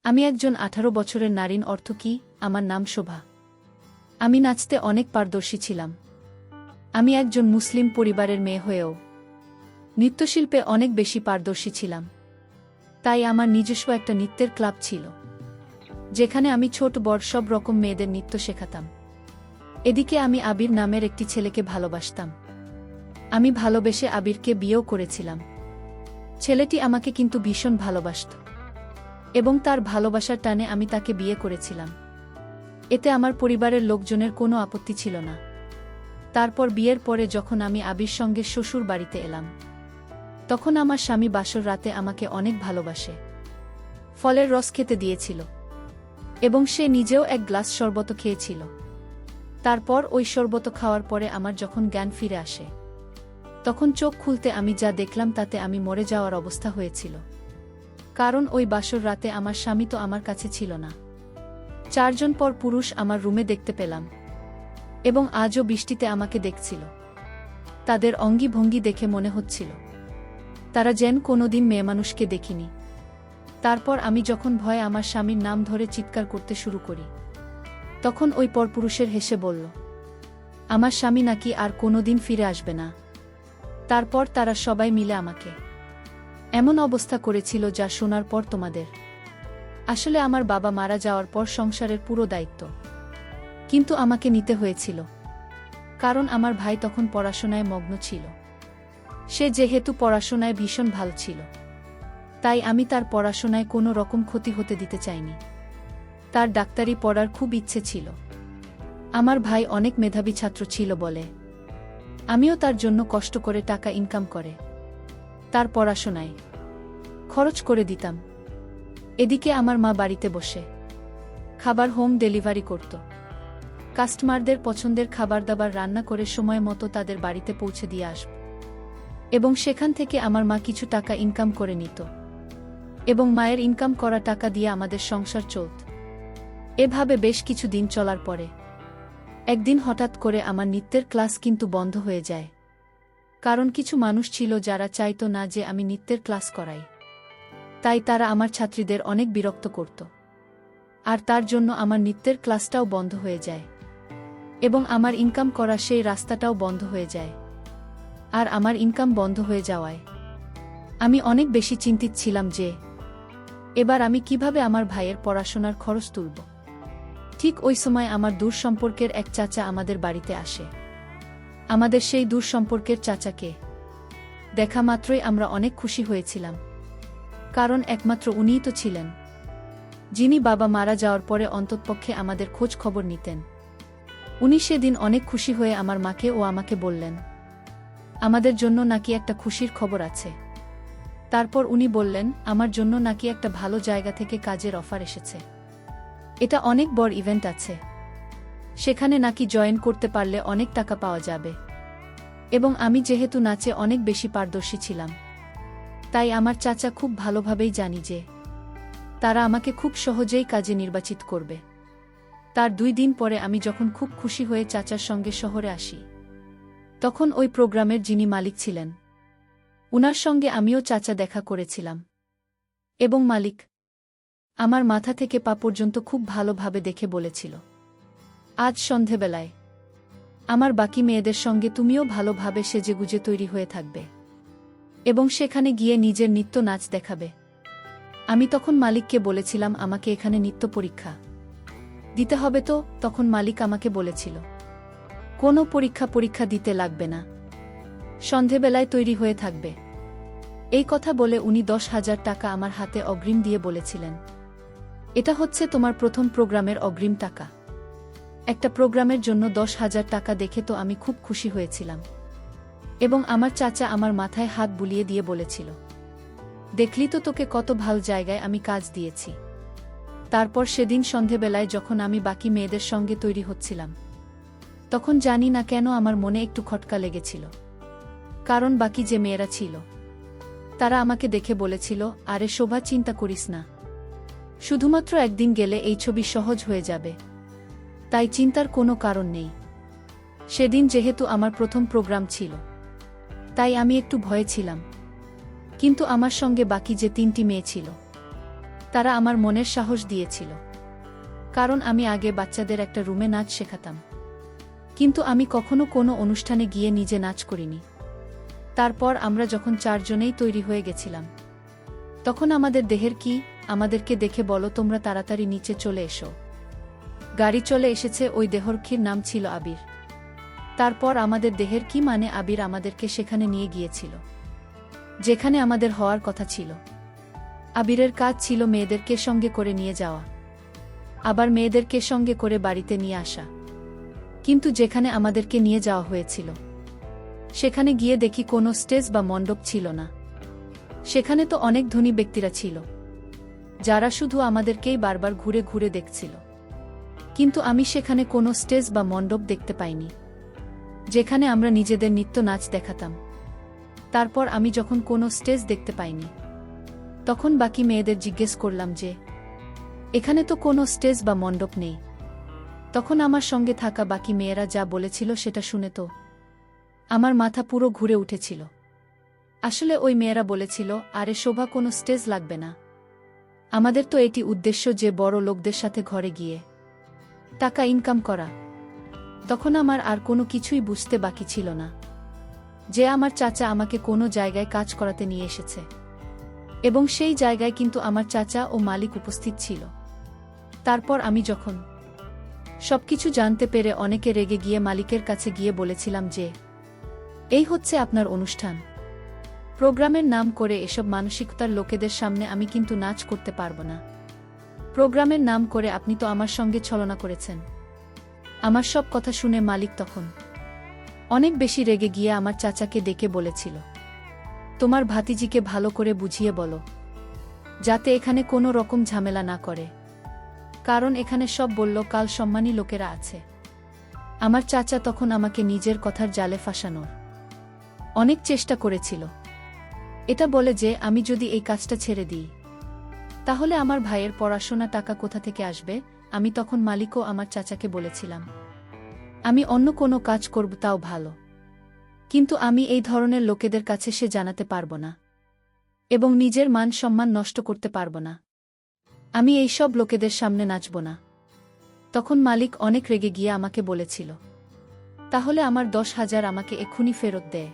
আমি একজন ১৮ বছরের নারীর অর্থ কি? আমার নাম শোভা। আমি নাচতে অনেক পারদর্শী ছিলাম। আমি একজন মুসলিম পরিবারের মেয়ে হয়েও নৃত্যশিল্পে অনেক বেশি পারদর্শী ছিলাম। তাই আমার নিজস্ব একটা নৃত্যের ক্লাব ছিল, যেখানে আমি ছোট বড় সব রকম মেয়েদের নৃত্য শেখাতাম। এদিকে আমি আবির নামের একটি ছেলেকে ভালোবাসতাম। আমি ভালোবেসে আবিরকে বিয়েও করেছিলাম। ছেলেটি আমাকে কিন্তু ভীষণ ভালোবাসত এবং তার ভালোবাসার টানে আমি তাকে বিয়ে করেছিলাম। এতে আমার পরিবারের লোকজনের কোনো আপত্তি ছিল না। তারপর বিয়ের পরে যখন আমি আবির সঙ্গে শ্বশুর বাড়িতে এলাম, তখন আমার স্বামী বাসর রাতে আমাকে অনেক ভালোবাসে, ফলের রস খেতে দিয়েছিল এবং সে নিজেও এক গ্লাস শরবত খেয়েছিল। তারপর ওই শরবত খাওয়ার পরে আমার যখন জ্ঞান ফিরে আসে, তখন চোখ খুলতে আমি যা দেখলাম তাতে আমি মরে যাওয়ার অবস্থা হয়েছিল। কারণ ওই বাসর রাতে আমার স্বামী তো আমার কাছে ছিল না। ৪ জন পর পুরুষ আমার রুমে দেখতে পেলাম এবং আজও বৃষ্টিতে আমাকে দেখছিল। তাদের অঙ্গি ভঙ্গি দেখে মনে হচ্ছিল তারা যেন কোনোদিন মেয়েমানুষকে দেখিনি। তারপর আমি যখন ভয়ে আমার স্বামীর নাম ধরে চিৎকার করতে শুরু করি, তখন ওই পরপুরুষের হেসে বলল, আমার স্বামী নাকি আর কোনোদিন ফিরে আসবে না। তারপর তারা সবাই মিলে আমাকে এমন অবস্থা করেছিল যা শোনার পর তোমাদের। আসলে আমার বাবা মারা যাওয়ার পর সংসারের পুরো দায়িত্ব কিন্তু আমাকে নিতে হয়েছিল, কারণ আমার ভাই তখন পড়াশোনায় মগ্ন ছিল। সে যেহেতু পড়াশোনায় ভীষণ ভালো ছিল, তাই আমি তার পড়াশোনায় কোনো রকম ক্ষতি হতে দিতে চাইনি। তার ডাক্তারি পড়ার খুব ইচ্ছে ছিল। আমার ভাই অনেক মেধাবী ছাত্র ছিল বলে আমিও তার জন্য কষ্ট করে টাকা ইনকাম করে তার পড়াশোনায় খরচ করে দিতাম। এদিকে আমার মা বাড়িতে বসে খাবার হোম ডেলিভারি করত। কাস্টমারদের পছন্দের খাবার দাবার রান্না করে সময় মতো তাদের বাড়িতে পৌঁছে দিয়ে আসব এবং সেখান থেকে আমার মা কিছু টাকা ইনকাম করে নিত এবং মায়ের ইনকাম করা টাকা দিয়ে আমাদের সংসার চলত। এভাবে বেশ কিছু দিন চলার পরে একদিন হঠাৎ করে আমার নৃত্যের ক্লাস কিন্তু বন্ধ হয়ে যায়। কারণ কিছু মানুষ ছিল যারা চাইতো না যে আমি নৃত্যের ক্লাস করাই। তাই তারা আমার ছাত্রীদের অনেক বিরক্ত করত, আর তার জন্য আমার নৃত্যের ক্লাসটাও বন্ধ হয়ে যায় এবং আমার ইনকাম করা সেই রাস্তাটাও বন্ধ হয়ে যায়। আর আমার ইনকাম বন্ধ হয়ে যাওয়ায় আমি অনেক বেশি চিন্তিত ছিলাম যে এবার আমি কিভাবে আমার ভাইয়ের পড়াশোনার খরচ তুলব। ঠিক ওই সময় আমার দূর সম্পর্কের এক চাচা আমাদের বাড়িতে আসে। আমাদের সেই দূর সম্পর্কের চাচাকে দেখা মাত্রই আমরা অনেক খুশি হয়েছিলাম, কারণ একমাত্র উনিই তো ছিলেন যিনি বাবা মারা যাওয়ার পরে অন্ততপক্ষে আমাদের খোঁজ খবর নিতেন। উনি সেদিন অনেক খুশি হয়ে আমার মাকে ও আমাকে বললেন আমাদের জন্য নাকি একটা খুশির খবর আছে। তারপর উনি বললেন আমার জন্য নাকি একটা ভালো জায়গা থেকে কাজের অফার এসেছে। এটা অনেক বড় ইভেন্ট আছে, সেখানে নাকি জয়েন করতে পারলে অনেক টাকা পাওয়া যাবে। এবং আমি যেহেতু নাচে অনেক বেশি পারদর্শী ছিলাম, তাই আমার চাচা খুব ভালোভাবেই জানি যে তারা আমাকে খুব সহজেই কাজে নির্বাচিত করবে। তার 2 দিন পরে আমি যখন খুব খুশি হয়ে চাচার সঙ্গে শহরে আসি, তখন ওই প্রোগ্রামের যিনি মালিক ছিলেন উনার সঙ্গে আমিও চাচা দেখা করেছিলাম এবং মালিক আমার মাথা থেকে পা পর্যন্ত খুব ভালোভাবে দেখে বলেছিল, আজ সন্ধেবেলায় আমার বাকি মেয়েদের সঙ্গে তুমিও ভালোভাবে সেজেগুজে তৈরি হয়ে থাকবে এবং সেখানে গিয়ে নিজের নৃত্য নাচ দেখাবে। আমি তখন মালিককে বলেছিলাম আমাকে এখানে নৃত্য পরীক্ষা দিতে হবে। তো তখন মালিক আমাকে বলেছিল কোনো পরীক্ষা দিতে লাগবে না, সন্ধেবেলায় তৈরি হয়ে থাকবে। এই কথা বলে উনি 10,000 টাকা আমার হাতে অগ্রিম দিয়ে বলেছিলেন, এটা হচ্ছে তোমার প্রথম প্রোগ্রামের অগ্রিম টাকা। একটা প্রোগ্রামের জন্য 10,000 টাকা দেখে তো আমি খুব খুশি হয়েছিলাম এবং আমার চাচা আমার মাথায় হাত বুলিয়ে দিয়ে বলেছিল, দেখলি তো তোকে কত ভালো জায়গায় আমি কাজ দিয়েছি। তারপর সেদিন সন্ধেবেলায় যখন আমি বাকি মেয়েদের সঙ্গে তৈরি হচ্ছিলাম, তখন জানি না কেন আমার মনে একটু খটকা লেগেছিল। কারণ বাকি যে মেয়েরা ছিল তারা আমাকে দেখে বলেছিল, আরে শোভা, চিন্তা করিস না, শুধুমাত্র একদিন গেলে এই ছবি সহজ হয়ে যাবে, তাই চিন্তার কোনো কারণ নেই। সেদিন যেহেতু আমার প্রথম প্রোগ্রাম ছিল, তাই আমি একটু ভয়ে ছিলাম, কিন্তু আমার সঙ্গে বাকি যে 3টি মেয়ে ছিল তারা আমার মনের সাহস দিয়েছিল। কারণ আমি আগে বাচ্চাদের একটা রুমে নাচ শেখাতাম, কিন্তু আমি কখনো কোনো অনুষ্ঠানে গিয়ে নিজে নাচ করিনি। তারপর আমরা যখন 4 জনেই তৈরি হয়ে গেছিলাম, তখন আমাদের দেহের কি, আমাদেরকে দেখে বলো তোমরা তাড়াতাড়ি নিচে চলে এসো। গাড়ি চলে এসেছে। ওই দেহরক্ষীর নাম ছিল আবির। তারপর আমাদের দেহের কি মানে আবির আমাদেরকে সেখানে নিয়ে গিয়েছিল যেখানে আমাদের হওয়ার কথা ছিল। আবিরের কাজ ছিল মেয়েদেরকে সঙ্গে করে নিয়ে যাওয়া, আবার মেয়েদেরকে সঙ্গে করে বাড়িতে নিয়ে আসা। কিন্তু যেখানে আমাদেরকে নিয়ে যাওয়া হয়েছিল, সেখানে গিয়ে দেখি কোনো স্টেজ বা মণ্ডপ ছিল না। সেখানে তো অনেক ধনী ব্যক্তিরা ছিল, যারা শুধু আমাদেরকেই বারবার ঘুরে ঘুরে দেখছিল। কিন্তু আমি সেখানে কোনো স্টেজ বা মণ্ডপ দেখতে পাইনি যেখানে আমরা নিজেদের নৃত্য নাচ দেখাতাম। তারপর আমি যখন কোনো স্টেজ দেখতে পাইনি, তখন বাকি মেয়েদের জিজ্ঞেস করলাম যে এখানে তো কোনো স্টেজ বা মণ্ডপ নেই। তখন আমার সঙ্গে থাকা বাকি মেয়েরা যা বলেছিল সেটা শুনে তো আমার মাথা পুরো ঘুরে উঠেছিল। আসলে ওই মেয়েরা বলেছিল, আরে শোভা, কোনো স্টেজ লাগবে না, আমাদের তো এটি উদ্দেশ্য যে বড় লোকদের সাথে ঘরে গিয়ে টাকা ইনকাম করা। তখন আমার আর কোনো কিছুই বুঝতে বাকি ছিল না যে আমার চাচা আমাকে কোনো জায়গায় কাজ করাতে নিয়ে এসেছে, এবং সেই জায়গায় কিন্তু আমার চাচা ও মালিক উপস্থিত ছিল। তারপর আমি যখন সবকিছু জানতে পেরে অনেকে রেগে গিয়ে মালিকের কাছে গিয়ে বলেছিলাম যে এই হচ্ছে আপনার অনুষ্ঠান, প্রোগ্রামের নাম করে এসব মানসিকতার লোকেদের সামনে আমি কিন্তু নাচ করতে পারবো না। প্রোগ্রামের নাম করে আপনি তো আমার সঙ্গে ছলনা করেছেন। আমার সব কথা শুনে মালিক তখন অনেক বেশি রেগে গিয়ে আমার চাচাকে ডেকে বলেছিল, তোমার ভাতিজিকে ভালো করে বুঝিয়ে বলো যাতে এখানে কোনো রকম ঝামেলা না করে, কারণ এখানে সব বলল কাল সম্মানী লোকেরা আছে। আমার চাচা তখন আমাকে নিজের কথার জালে ফাঁসানোর অনেক চেষ্টা করেছিল, এটা বলে যে আমি যদি এই কাজটা ছেড়ে দিই তাহলে আমার ভাইয়ের পড়াশোনা টাকা কোথা থেকে আসবে। আমি তখন মালিক ও আমার চাচাকে বলেছিলাম আমি অন্য কোনো কাজ করব তাও ভালো, কিন্তু আমি এই ধরনের লোকেদের কাছে সে জানাতে পারব না এবং নিজের মান সম্মান নষ্ট করতে পারব না। আমি এই সব লোকেদের সামনে নাচব না। তখন মালিক অনেক রেগে গিয়ে আমাকে বলেছিল, তাহলে আমার 10,000 আমাকে এক্ষুনি ফেরত দেয়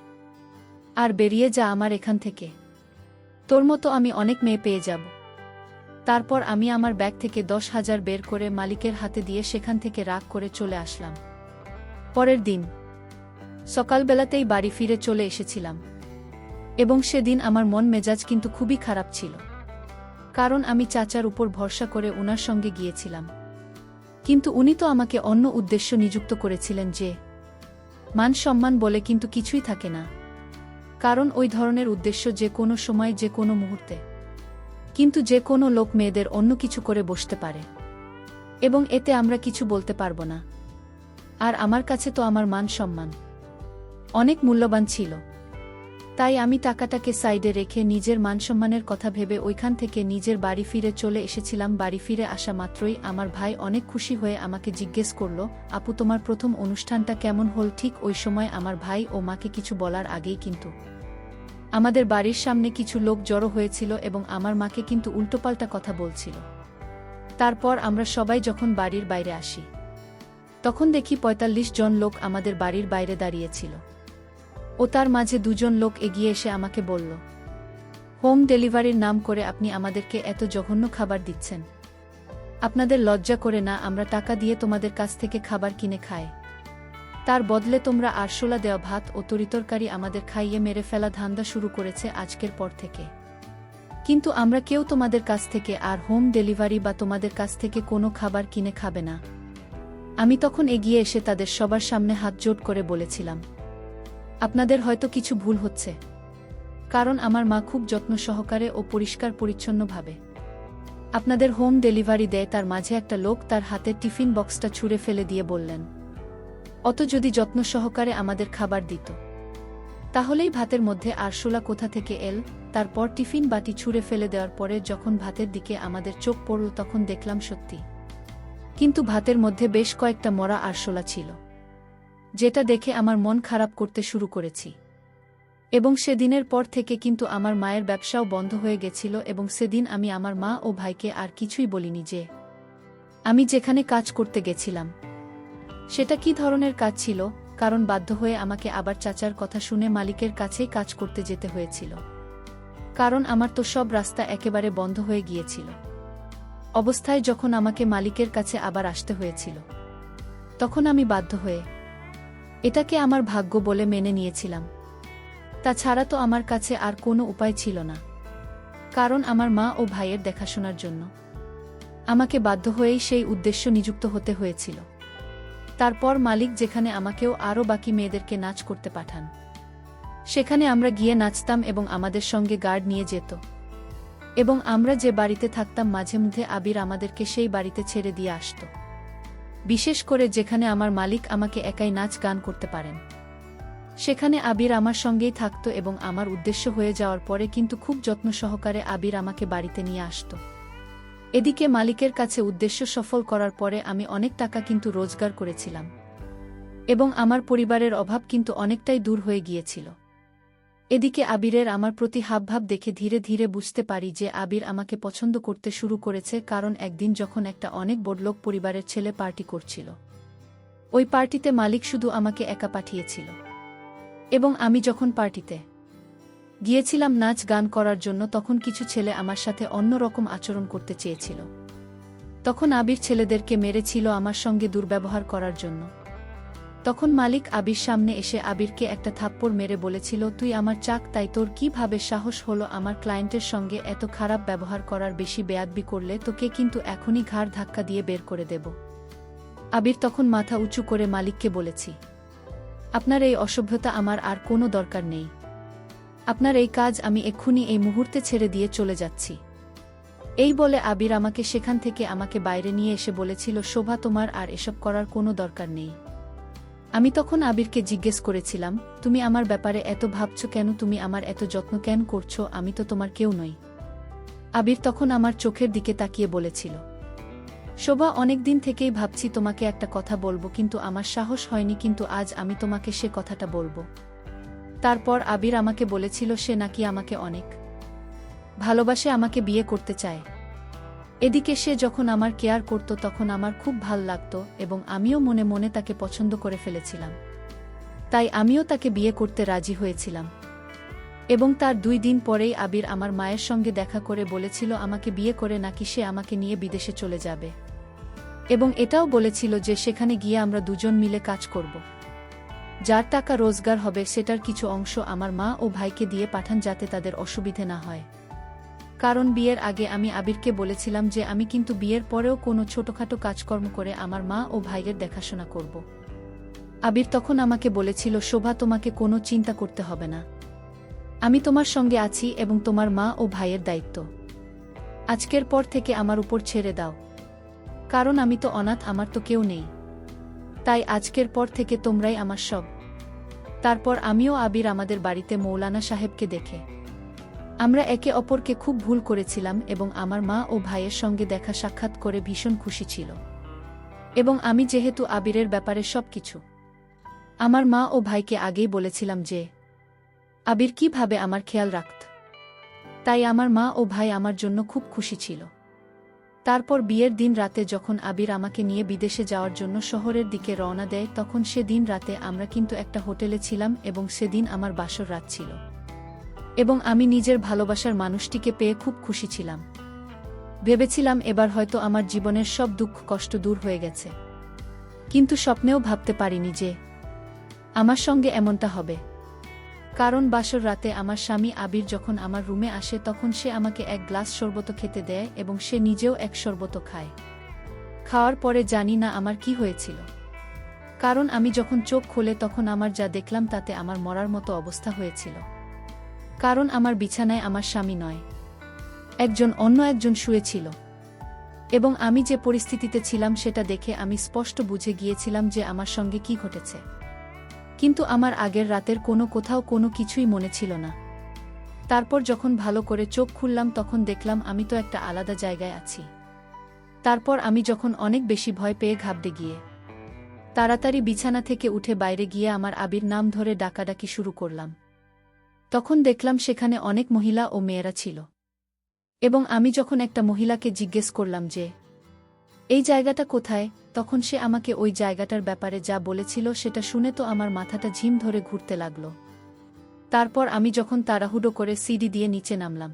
আর বেরিয়ে যা আমার এখান থেকে, তোর মতো আমি অনেক মেয়ে পেয়ে যাব। তারপর আমি আমার ব্যাগ থেকে 10,000 বের করে মালিকের হাতে দিয়ে সেখান থেকে রাগ করে চলে আসলাম। পরের দিন সকালবেলাতেই বাড়ি ফিরে চলে এসেছিলাম, এবং সেদিন আমার মন মেজাজ কিন্তু খুবই খারাপ ছিল, কারণ আমি চাচার উপর ভরসা করে উনার সঙ্গে গিয়েছিলাম। কিন্তু উনি তো আমাকে অন্য উদ্দেশ্য নিযুক্ত করেছিলেন যে মান সম্মান বলে কিন্তু কিছুই থাকে না, কারণ ওই ধরনের উদ্দেশ্য যে কোনো সময় যে কোনো মুহূর্তে কিন্তু যে কোনো লোক মেয়েদের অন্য কিছু করে বসতে পারে, এবং এতে আমরা কিছু বলতে পারবো না। আর আমার কাছে তো আমার মান সম্মান অনেক মূল্যবান ছিল, তাই আমি টাকাটাকে সাইডে রেখে নিজের মানসম্মানের কথা ভেবে ওইখান থেকে নিজের বাড়ি ফিরে চলে এসেছিলাম। বাড়ি ফিরে আসা মাত্রই আমার ভাই অনেক খুশি হয়ে আমাকে জিজ্ঞেস করল, আপু তোমার প্রথম অনুষ্ঠানটা কেমন হল? ঠিক ওই সময় আমার ভাই ও মাকে কিছু বলার আগেই কিন্তু আমাদের বাড়ির সামনে কিছু লোক জড়ো হয়েছিল এবং আমার মাকে কিন্তু উল্টোপাল্টা কথা বলছিল। তারপর আমরা সবাই যখন বাড়ির বাইরে আসি, তখন দেখি 45 জন লোক আমাদের বাড়ির বাইরে দাঁড়িয়েছিল, ও তার মাঝে 2 জন লোক এগিয়ে এসে আমাকে বলল, হোম ডেলিভারির নাম করে আপনি আমাদেরকে এত জঘন্য খাবার দিচ্ছেন, আপনাদের লজ্জা করে না? আমরা টাকা দিয়ে তোমাদের কাছ থেকে খাবার কিনে খাই, তার বদলে তোমরা আরশোলা দেওয়া ভাত ও তরিতরকারি আমাদের খাইয়ে মেরে ফেলা ধান্দা শুরু করেছে আজকের পর থেকে। কিন্তু আমরা কেউ তোমাদের কাছ থেকে আর হোম ডেলিভারি বা তোমাদের কাছ থেকে কোনো খাবার কিনে খাবে না। আমি তখন এগিয়ে এসে তাদের সবার সামনে হাত জোড় করে বলেছিলাম, আপনাদের হয়তো কিছু ভুল হচ্ছে, কারণ আমার মা খুব যত্ন সহকারে ও পরিষ্কার পরিচ্ছন্নভাবে আপনাদের হোম ডেলিভারি দেয়। তার মাঝে একটা লোক তার হাতের টিফিন বক্সটা ছুঁড়ে ফেলে দিয়ে বললেন, অত যদি যত্ন সহকারে আমাদের খাবার দিত তাহলেই ভাতের মধ্যে আরশোলা কোথা থেকে এল? তারপর টিফিন বাটি ছুঁড়ে ফেলে দেওয়ার পরে যখন ভাতের দিকে আমাদের চোখ পড়ল তখন দেখলাম সত্যি কিন্তু ভাতের মধ্যে বেশ কয়েকটা মরা আরশোলা ছিল, যেটা দেখে আমার মন খারাপ করতে শুরু করেছি। এবং সেদিনের পর থেকে কিন্তু আমার মায়ের ব্যবসাও বন্ধ হয়ে গেছিল এবং সেদিন আমি আমার মা ও ভাইকে আর কিছুই বলিনি যে আমি যেখানে কাজ করতে গেছিলাম সেটা কী ধরনের কাজ ছিল, কারণ বাধ্য হয়ে আমাকে আবার চাচার কথা শুনে মালিকের কাছেই কাজ করতে যেতে হয়েছিল। কারণ আমার তো সব রাস্তা একেবারে বন্ধ হয়ে গিয়েছিল। অবস্থায় যখন আমাকে মালিকের কাছে আবার আসতে হয়েছিল, তখন আমি বাধ্য হয়ে এটাকে আমার ভাগ্য বলে মেনে নিয়েছিলাম। তাছাড়া তো আমার কাছে আর কোনো উপায় ছিল না, কারণ আমার মা ও ভাইয়ের দেখাশোনার জন্য আমাকে বাধ্য হয়েই সেই উদ্দেশ্য নিযুক্ত হতে হয়েছিল। তারপর মালিক যেখানে আমাকেও আরও বাকি মেয়েদেরকে নাচ করতে পাঠান, সেখানে আমরা গিয়ে নাচতাম এবং আমাদের সঙ্গে গার্ড নিয়ে যেত। এবং আমরা যে বাড়িতে থাকতাম মাঝে মধ্যে আবির আমাদেরকে সেই বাড়িতে ছেড়ে দিয়ে আসত, বিশেষ করে যেখানে আমার মালিক আমাকে একাই নাচ গান করতে পারেন। সেখানে আবির আমার সঙ্গেই থাকত এবং আমার উদ্দেশ্য হয়ে যাওয়ার পরে কিন্তু খুব যত্ন সহকারে আবির আমাকে বাড়িতে নিয়ে আসত। এদিকে মালিকের কাছে উদ্দেশ্য সফল করার পরে আমি অনেক টাকা কিন্তু রোজগার করেছিলাম এবং আমার পরিবারের অভাব কিন্তু অনেকটাই দূর হয়ে গিয়েছিল। এদিকে আবিরের আমার প্রতি হাবভাব দেখে ধীরে ধীরে বুঝতে পারি যে আবির আমাকে পছন্দ করতে শুরু করেছে, কারণ একদিন যখন একটা অনেক বড়লোক পরিবারের ছেলে পার্টি করছিল, ওই পার্টিতে মালিক শুধু আমাকে একা পাঠিয়েছিল এবং আমি যখন পার্টিতে গিয়েছিলাম নাচ গান করার জন্য, তখন কিছু ছেলে আমার সাথে অন্য রকম আচরণ করতে চেয়েছিল। তখন আবির ছেলেদেরকে মেরেছিল আমার সঙ্গে দুর্ব্যবহার করার জন্য। তখন মালিক আবির সামনে এসে আবিরকে একটা থাপ্পড় মেরে বলেছিল, তুই আমার চাক, তাই তোর কিভাবে সাহস হলো আমার ক্লায়েন্টের সঙ্গে এত খারাপ ব্যবহার করার? বেশি বেয়াদবি করলে তোকে কিন্তু এখনই ঘাড় ধাক্কা দিয়ে বের করে দেব। আবির তখন মাথা উঁচু করে মালিককে বলেছি, আপনার এই অসভ্যতা আমার আর কোনো দরকার নেই। আপনার এই কাজ আমি এক্ষুনি এই মুহূর্তে ছেড়ে দিয়ে চলে যাচ্ছি। এই বলে আবির আমাকে সেখান থেকে আমাকে বাইরে নিয়ে এসে বলেছিল, শোভা, তোমার আর এসব করার কোনো দরকার নেই। আমি তখন আবিরকে জিজ্ঞেস করেছিলাম, তুমি আমার ব্যাপারে এত ভাবছো কেন? তুমি আমার এত যত্ন কেন করছো? আমি তো তোমার কেউ নই। আবির তখন আমার চোখের দিকে তাকিয়ে বলেছিল, শোভা, অনেকদিন থেকেই ভাবছি তোমাকে একটা কথা বলবো, কিন্তু আমার সাহস হয়নি, কিন্তু আজ আমি তোমাকে সে কথাটা বলবো। তারপর আবির আমাকে বলেছিল সে নাকি আমাকে অনেক ভালোবাসে, আমাকে বিয়ে করতে চায়। এদিকে সে যখন আমার কেয়ার করত তখন আমার খুব ভাল লাগত এবং আমিও মনে মনে তাকে পছন্দ করে ফেলেছিলাম। তাই আমিও তাকে বিয়ে করতে রাজি হয়েছিলাম। এবং তার 2 দিন পরেই আবির আমার মায়ের সঙ্গে দেখা করে বলেছিল আমাকে বিয়ে করে নাকি সে আমাকে নিয়ে বিদেশে চলে যাবে এবং এটাও বলেছিল যে সেখানে গিয়ে আমরা দুজন মিলে কাজ করব। যার টাকা রোজগার হবে সেটার কিছু অংশ আমার মা ও ভাইকে দিয়ে পাঠান, যাতে তাদের অসুবিধে না হয়। কারণ বিয়ের আগে আমি আবিরকে বলেছিলাম যে আমি কিন্তু বিয়ের পরেও কোনো ছোটখাটো কাজকর্ম করে আমার মা ও ভাইয়ের দেখাশোনা করব। আবির তখন আমাকে বলেছিল, শোভা, তোমাকে কোনো চিন্তা করতে হবে না, আমি তোমার সঙ্গে আছি এবং তোমার মা ও ভাইয়ের দায়িত্ব আজকের পর থেকে আমার উপর ছেড়ে দাও, কারণ আমি তো অনাথ, আমার তো কেউ নেই। তাই আজকের পর থেকে তোমরাই আমার সব। তারপর আমিও আবির আমাদের বাড়িতে মৌলানা সাহেবকে দেখে আমরা একে অপরকে খুব ভুল করেছিলাম এবং আমার মা ও ভাইয়ের সঙ্গে দেখা সাক্ষাৎ করে ভীষণ খুশি ছিল। এবং আমি যেহেতু আবিরের ব্যাপারে সবকিছু আমার মা ও ভাইকে আগেই বলেছিলাম যে আবির কিভাবে আমার খেয়াল রাখত, তাই আমার মা ও ভাই আমার জন্য খুব খুশি ছিল। তারপর বিয়ের দিন রাতে যখন আবির আমাকে নিয়ে বিদেশে যাওয়ার জন্য শহরের দিকে রওনা দেয়, তখন সেদিন রাতে আমরা কিন্তু একটা হোটেলে ছিলাম এবং সেদিন আমার বাসর রাত ছিল এবং আমি নিজের ভালোবাসার মানুষটিকে পেয়ে খুব খুশি ছিলাম। ভেবেছিলাম এবার হয়তো আমার জীবনের সব দুঃখ কষ্ট দূর হয়ে গেছে, কিন্তু স্বপ্নেও ভাবতে পারিনি যে আমার সঙ্গে এমনটা হবে। কারণ বাসর রাতে আমার স্বামী আবির যখন আমার রুমে আসে তখন সে আমাকে এক গ্লাস শরবত খেতে দেয় এবং সে নিজেও এক শরবত খায়। খাওয়ার পরে জানি না আমার কি হয়েছিল, কারণ আমি যখন চোখ খুলে তখন আমার যা দেখলাম তাতে আমার মরার মতো অবস্থা হয়েছিল। কারণ আমার বিছানায় আমার স্বামী নয়, অন্য একজন শুয়েছিল এবং আমি যে পরিস্থিতিতে ছিলাম সেটা দেখে আমি স্পষ্ট বুঝে গিয়েছিলাম যে আমার সঙ্গে কি ঘটেছে। কিন্তু আমার আগের রাতের কোথাও কোনো কিছুই মনে ছিল না। তারপর যখন ভালো করে চোখ খুললাম তখন দেখলাম আমি তো একটা আলাদা জায়গায় আছি। তারপর আমি যখন অনেক বেশি ভয় পেয়ে ঘাবড়ে গিয়ে তাড়াতাড়ি বিছানা থেকে উঠে বাইরে গিয়ে আমার আবির নাম ধরে ডাকাডাকি শুরু করলাম। তখন দেখলাম সেখানে অনেক মহিলা ও মেয়েরা ছিল। এবং আমি যখন একটা মহিলাকে জিজ্ঞেস করলাম যে এই জায়গাটা কোথায়, তখন সে আমাকে ওই জায়গাটার ব্যাপারে যা বলেছিল সেটা শুনে তো আমার মাথাটা ঝিম ধরে ঘুরতে লাগল। তারপর আমি যখন তাড়াহুড়ো করে সিঁড়ি দিয়ে নিচে নামলাম,